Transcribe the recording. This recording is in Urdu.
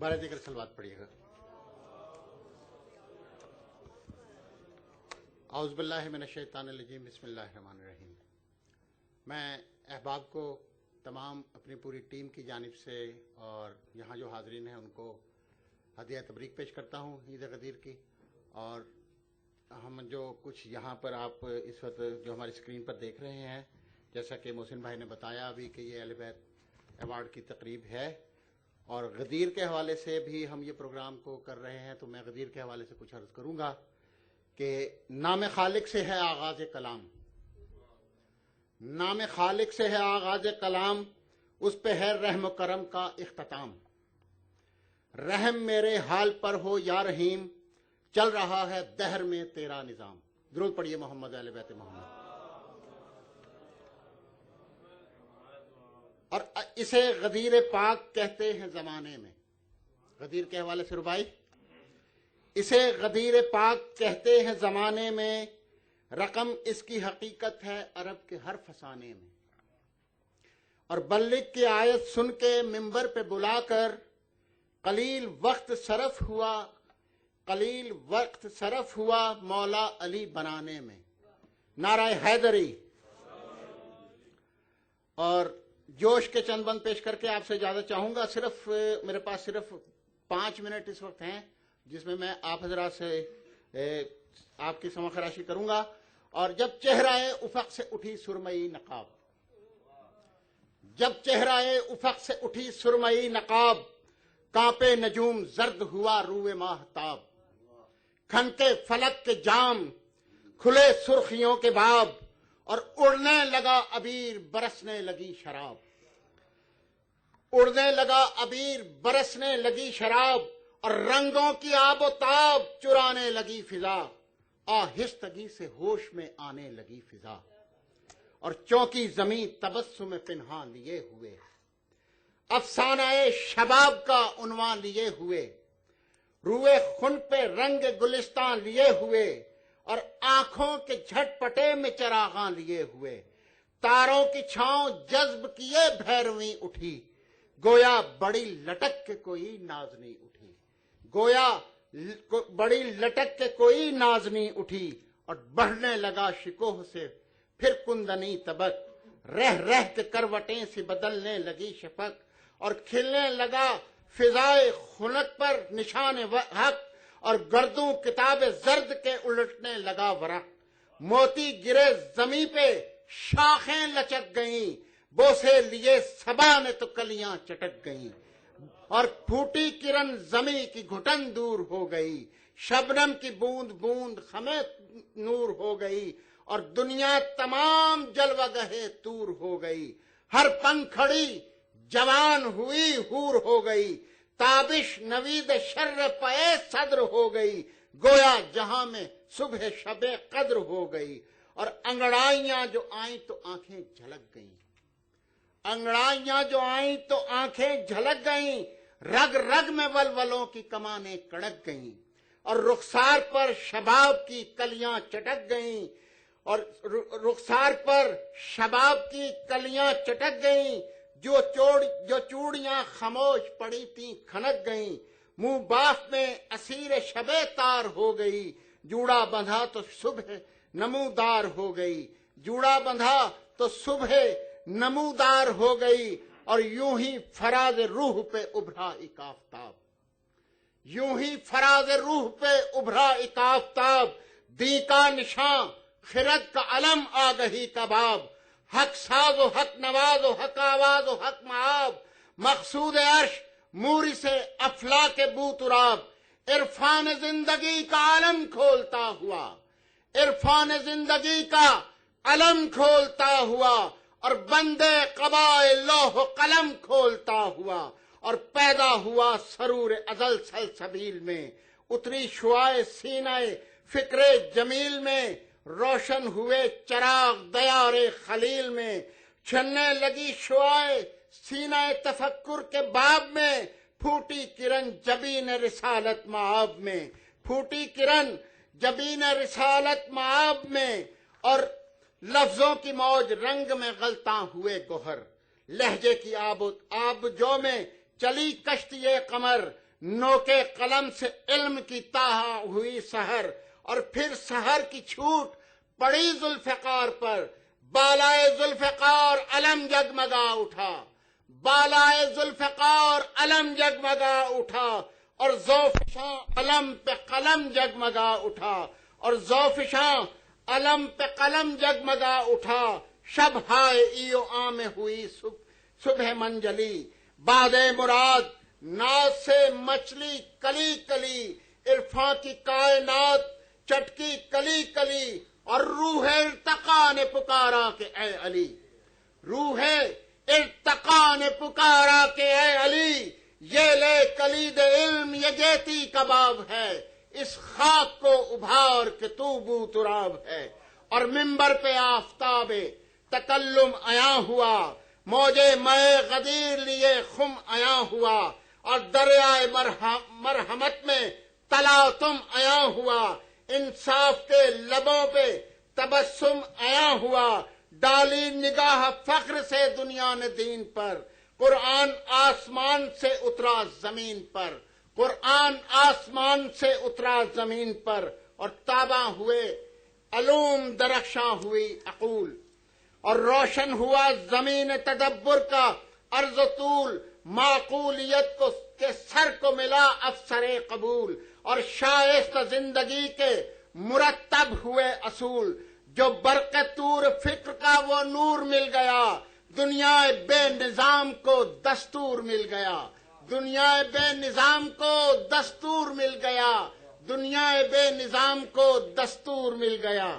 بارہ ذکر سلوات پڑھیے گا۔ اعوذ باللہ من الشیطان الرجیم، بسم اللہ الرحمن الرحیم۔ میں احباب کو تمام اپنی پوری ٹیم کی جانب سے اور یہاں جو حاضرین ہیں ان کو ہدیہ تبریک پیش کرتا ہوں عید غدیر کی۔ اور ہم جو کچھ یہاں پر آپ اس وقت جو ہماری اسکرین پر دیکھ رہے ہیں، جیسا کہ محسن بھائی نے بتایا ابھی کہ یہ اہل بیت ایوارڈ کی تقریب ہے، اور غدیر کے حوالے سے بھی ہم یہ پروگرام کو کر رہے ہیں، تو میں غدیر کے حوالے سے کچھ عرض کروں گا کہ نام خالق سے ہے آغاز کلام، نام خالق سے ہے آغاز کلام، اس پہ ہے رحم و کرم کا اختتام۔ رحم میرے حال پر ہو یا رحیم، چل رہا ہے دہر میں تیرا نظام۔ درود پڑھیے محمد اہل بیت محمد۔ اور اسے غدیر پاک کہتے ہیں زمانے میں، غدیر کے حوالے سے ربائی، اسے غدیر پاک کہتے ہیں زمانے میں، رقم اس کی حقیقت ہے عرب کے ہر فسانے میں۔ اور بلغ کی آیت سن کے منبر پہ بلا کر قلیل وقت صرف ہوا مولا علی بنانے میں۔ نعرہ حیدری۔ اور جوش کے چند بند پیش کر کے آپ سے اجازت چاہوں گا۔ صرف میرے پاس صرف 5 منٹ اس وقت ہیں، جس میں میں آپ حضرات سے آپ کی سمع خراشی کروں گا۔ اور جب چہرہ افق سے اٹھی سرمئی نقاب، جب چہرہ افق سے اٹھی سرمئی نقاب، کانپے نجوم زرد ہوا روئے ماہتاب، کھنکے فلک کے جام کھلے سرخیوں کے باب، اور اڑنے لگا عبیر برسنے لگی شراب، اڑنے لگا عبیر برسنے لگی شراب، اور رنگوں کی آب و تاب چرانے لگی فضا، آہستگی سے ہوش میں آنے لگی فضا، اور چونکی زمین تبسم پنہاں لیے ہوئے، افسانہ شباب کا عنوان لیے ہوئے، روئے خن پہ رنگ گلستان لیے ہوئے، اور آنکھوں کے جھٹ پٹے میں چراغاں لیے ہوئے، تاروں کی چھاؤں جذب کیے بھیرویں اٹھی، گویا بڑی لٹک کے کوئی نازنی اٹھی، گویا بڑی لٹک کے کوئی نازنی اٹھی، اور بڑھنے لگا شکوہ سے پھر کندنی تبک، رہ رہ کے کروٹیں سی بدلنے لگی شفق، اور کھلنے لگا فضائے خنک پر نشان حق، اور گردوں کتاب زرد کے الٹنے لگا ورق، موتی گرے زمیں پہ شاخیں لچک گئیں، بوسے لیے صبا نے تو کلیاں چٹک گئیں، اور پھوٹی کرن زمیں کی گھٹن دور ہو گئی، شبنم کی بوند بوند خمیں نور ہو گئی، اور دنیا تمام جلوہ گہے تور ہو گئی، ہر پنکھڑی جوان ہوئی حور ہو گئی، تابش نوید شر پائے صدر ہو گئی، گویا جہاں میں صبح شب قدر ہو گئی، اور انگڑائیاں جو آئیں تو آنکھیں جھلک گئیں، انگڑائیاں جو آئیں تو آنکھیں جھلک گئیں، رگ رگ میں ولولوں کی کمانیں کڑک گئیں، اور رخسار پر شباب کی کلیاں چٹک گئیں، اور رخسار پر شباب کی کلیاں چٹک گئیں، جو چوڑیاں خاموش پڑی تھیں کھنک گئیں، منہ باف میں اسیر شب تار ہو گئی، جوڑا بندھا تو صبح نمودار ہو گئی، جوڑا بندھا تو صبح نمودار ہو گئی، اور یوں ہی فراز روح پہ ابھرا ایک آفتاب، یوں ہی فراز روح پہ ابھرا ایک آفتاب، دی کا نشان خرد کا علم آگہی کا باب، حق ساز و حق نواز و حق آواز و حق معاب، مقصود عرش موری سے افلاک بو تراب، عرفان زندگی کا علم کھولتا ہوا، عرفان زندگی کا علم کھولتا ہوا، اور بندے قبائے لوح و قلم کھولتا ہوا، اور پیدا ہوا سرور ازل سلسبیل میں، اتری شعائے سینہ فکر جمیل میں، روشن ہوئے چراغ دیار خلیل میں، چھننے لگی شعائے سینہ تفکر کے باب میں، پھوٹی کرن جبین رسالت معاب میں، پھوٹی کرن جبین رسالت معاب میں، اور لفظوں کی موج رنگ میں غلطاں ہوئے گوہر، لہجے کی آب جو میں چلی کشتی قمر، نوکے قلم سے علم کی تاہا ہوئی سحر، اور پھر سحر کی چھوٹ پڑی ذوالفقار پر، بالائے ذوالفقار علم جگمگا اٹھا، بالائے ذوالفقار علم جگمگا اٹھا، اور زوفشاں علم پہ قلم جگمگا اٹھا، اور زوفشاں علم پہ قلم جگمگا اٹھا، شب ہائے ایو آم ہوئی صبح منجلی، باد مراد ناز سے مچلی کلی کلی، عرفاں کی کائنات چٹکی کلی کلی، اور روح ارتقا نے پکارا کہ اے علی، روح ارتقا نے پکارا کہ اے علی، یہ لے کلید علم یہ گیتی کباب ہے، اس خاک کو ابھار کے تو بو تراب ہے، اور منبر پہ آفتاب تکلم عیاں ہوا، موجے مے غدیر لیے خم عیاں ہوا، اور دریائے مرحمت میں تلاطم عیاں ہوا، انصاف کے لبوں پہ تبسم عیاں ہوا، ڈالی نگاہ فخر سے دنیا نے دین پر، قرآن آسمان سے اترا زمین پر، قرآن آسمان سے اترا زمین پر، اور تاباں ہوئے علوم درخشاں ہوئی عقول، اور روشن ہوا زمین تدبر کا عرض و طول، معقولیت کو کے سر کو ملا افسر قبول، اور شائست زندگی کے مرتب ہوئے اصول، جو برق طور فکر کا وہ نور مل گیا، دنیا بے نظام کو دستور مل گیا، دنیا بے نظام کو دستور مل گیا، دنیا بے نظام کو دستور مل گیا۔